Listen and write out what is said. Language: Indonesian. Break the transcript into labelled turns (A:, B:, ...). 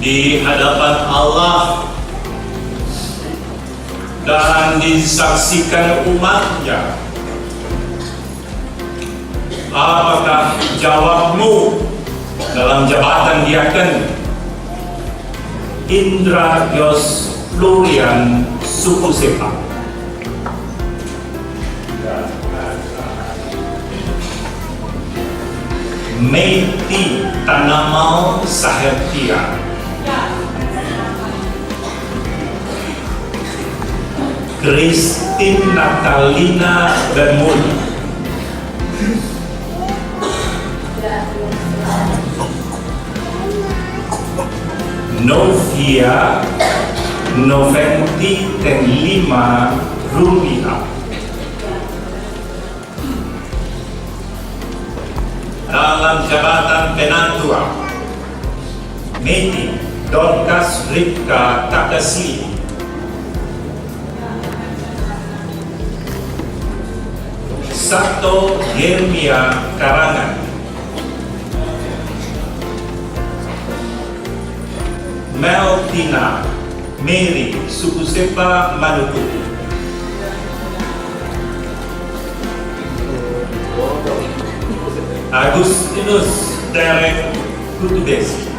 A: di hadapan Allah dan disaksikan umatnya. Apakah jawabmu dalam jabatan diaken? Indra Yos Florian Sukusepa. Meti Tanamau Sahertia. Christine Natalina Bermudi. Novia Noventi Tenlima Rulia. Dalam jabatan penantua, Meti Dorcas Ripka Takasli. Sato Yermia Karangan. Meltina Mary Sukusepa Maluku. Agustinus Derek Kutubesi.